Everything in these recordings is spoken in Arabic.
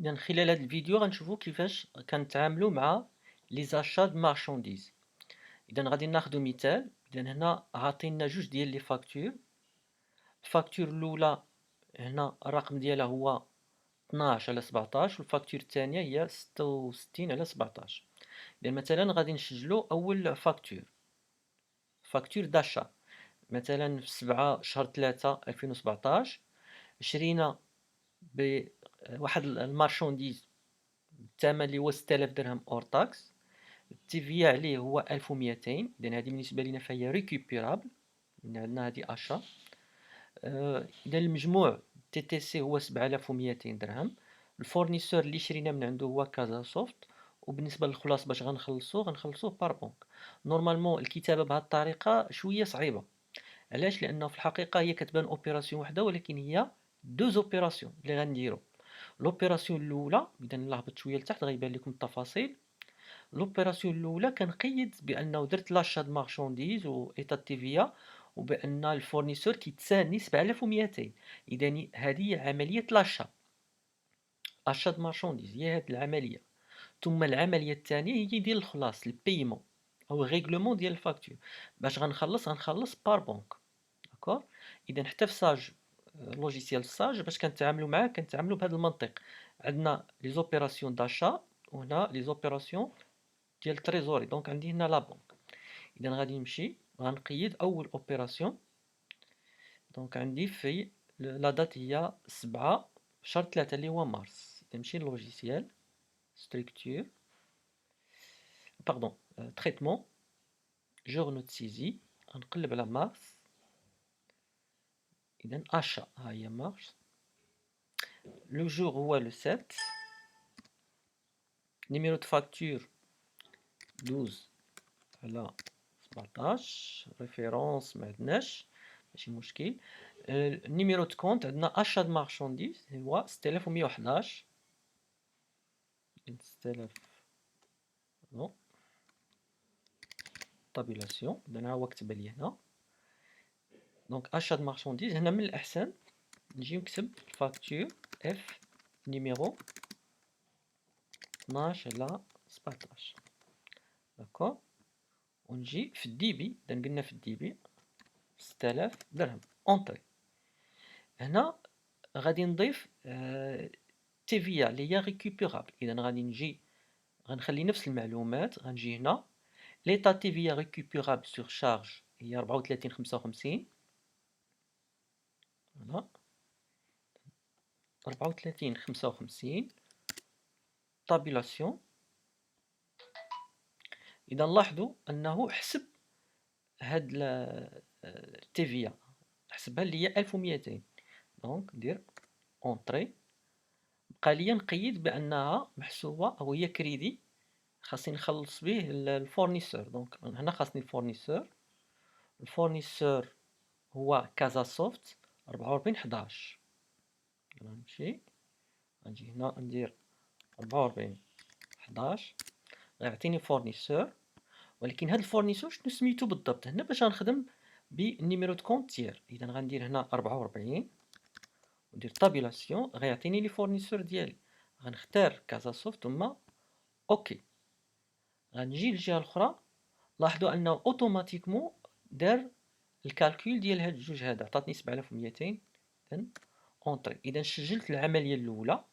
إذا خلال هذا الفيديو غنشوفوا كيفاش كنتعاملوا مع لي زاشا د مارشانديز. إذا غادي ناخذ مثال. إذا هنا عاطينا جوج ديال لي فاكتور. الفاكتور الأولى هنا الرقم ديالها هو 12 على 17 والفاكتور الثانية هي 66 على 17. إذا مثلا غادي نسجلوا أول فاكتور داشا. مثلا في 7 شهر 3 2017 شرينا بواحد المارشانديز الثمن اللي هو 6000 درهم اور تاكس. التي عليه هو 1200. اذا هذه بالنسبه لنا فهي ريكوبيرابل، عندنا هذه اشا. اذا المجموع تي تي سي هو 7200 درهم. الفورنيسور اللي شرينا من عنده هو كازا سوفت. وبالنسبه للخلاص باش غنخلصوه بار بونك. نورمالمون الكتابه بهذه الطريقه شويه صعيبه. علاش؟ لانه في الحقيقه هي كتبان اوبيراسيون وحده، ولكن هي دوز اوبيراسيون اللي غنديرو. لوبيراسيون الاولى، اذا نهبط شويه لتحت غيبان لكم التفاصيل. لوبيراسيون الاولى كنقيد بانه درت لاشا د مارشانديز و ايتا تيفيا، وبان الفورنيسور كيتساني 7200. اذا هذه هي عمليه لاشا، اشا د مارشانديز هي هذه العمليه. ثم العمليه الثانيه هي ديال الخلاص، البيمون او ريغلومون ديال الفاكتور. باش غنخلص بار بونك. داكور. اذا حتى في ساج، لوجيسيال ساج باش كنتعاملوا معاه كنتعاملوا بهذا المنطق. عندنا لي زوبيراسيون داشا وهنا لي زوبيراسيون ديال التريزوري. دونك عندي هنا لا بونك. اذا غادي نمشي غنقيد اول اوبيراسيون. دونك عندي في لا دات هي 7 شهر 3 اللي هو مارس. اذا نمشي للوجيسيال ستركتور، باردون، تريتمون، جورنو دو سيزي. غنقلب على مارس. اذا اشا ها هي مارس. لو جور هو لو 7. نيميرو دو فاكتور 12 على 17. ريفيرونس ما عندناش، ماشي مشكل. النيميرو دو كونت عندنا اشا د مارشانديز هو 6111. 6000 نو طابيلاسيون. اذا ها هو كتب لي هنا. دونك اشا د مارشانديز. هنا من الاحسن نجي نكتب فاكتور اف نيميرو 12 على 17. داكور. ونجي في الديبي. اذا قلنا في الديبي 6000 درهم اونطري. هنا غادي نضيف تي في اللي هي ريكوبيرابل. اذا غادي نجي غنخلي نفس المعلومات. غنجي هنا ليطا تي في ريكوبيرابل سور شارج هي 34.55. هنا 34.55 طابيلاسيون. اذا لاحظوا انه حسب هاد التي في حسبها اللي هي 1200. دونك ندير اونطري. بقى لي نقيد بانها محسوبه او هي كريدي، خاصني نخلص به الفورنيسور. دونك هنا خاصني الفورنيسور هو كازا سوفت 4411. غنمشي غنجي هنا ندير 4411 غيعطيني فورنيسور. ولكن هاد الفورنيسور شنو سميتو بالضبط هنا باش غنخدم بالنيميرو دو كونت تير. اذا غندير هنا 44 وندير طابيلاسيون غيعطيني لي فورنيسور ديالي. غنختار كازا سوفت ثم اوكي. غنجي للجهه الاخرى. لاحظوا انه اوتوماتيكمون دار الكالكول ديال هاد الجوج هذا عطاتني 7200. اذا اونطري. اذا سجلت العمليه الاولى.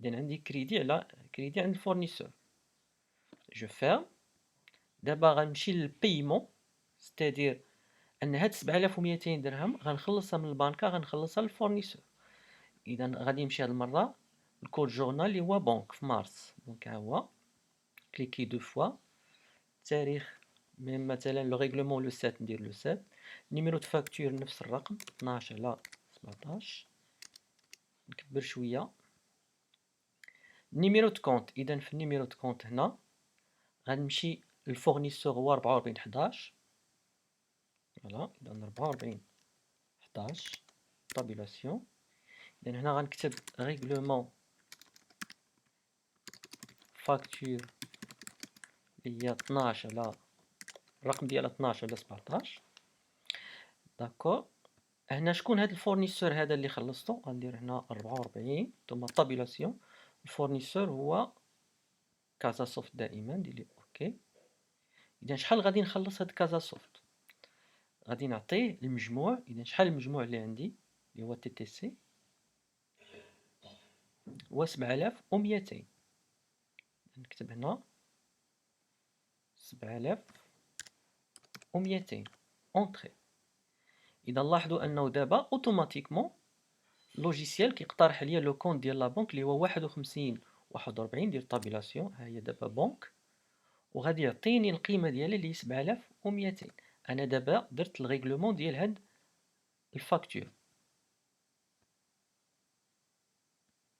اذا عندي كريدي عند الفورنيسور. جو فيرم. دابا غنمشي للبيمون، ستادير ان هاد 7200 درهم غنخلصها من البنكه غنخلصها للفورنيسور. اذا غادي نمشي هاد المره الكود جورنال اللي هو بنك في مارس. دونك ها هو كليكي دو فوا. التاريخ مثلا لو ريغلومون لو 7 ندير لو 7. نيميرو دو فاكتور نفس الرقم 12 على 17. نكبر شويه. نيميرو دو كونت. اذا في النيميرو دو كونت هنا غنمشي الفورنيسور هو 4411. فوالا. اذا 4411 طابيلاسيون. اذا هنا غنكتب ريغلومون فاكتور اللي هي 12 على الرقم ديالها 12 على 17. داكور. هنا شكون هاد الفورنيسور هذا اللي خلصتو؟ غندير هنا 44 ثم طابيلاسيون. الفورنيسور هو كازا سوفت دائما، ندير ليه اوكي. اذا شحال غادي نخلص هاد كازا سوفت؟ غادي نعطيه المجموع. اذا شحال المجموع اللي عندي اللي هو تي تي سي؟ هو 7200. نكتب هنا 7200 اونطري. اذا لاحظوا انه دابا اوتوماتيكمون لوجيسيال كيقترح عليا لو كونت ديال لا بنك اللي هو 51 41. ندير طابيلاسيون، ها هي دابا بنك، وغادي يعطيني القيمه ديالها اللي هي 7200. انا دابا درت الريغلومون ديال هاد الفاكتور.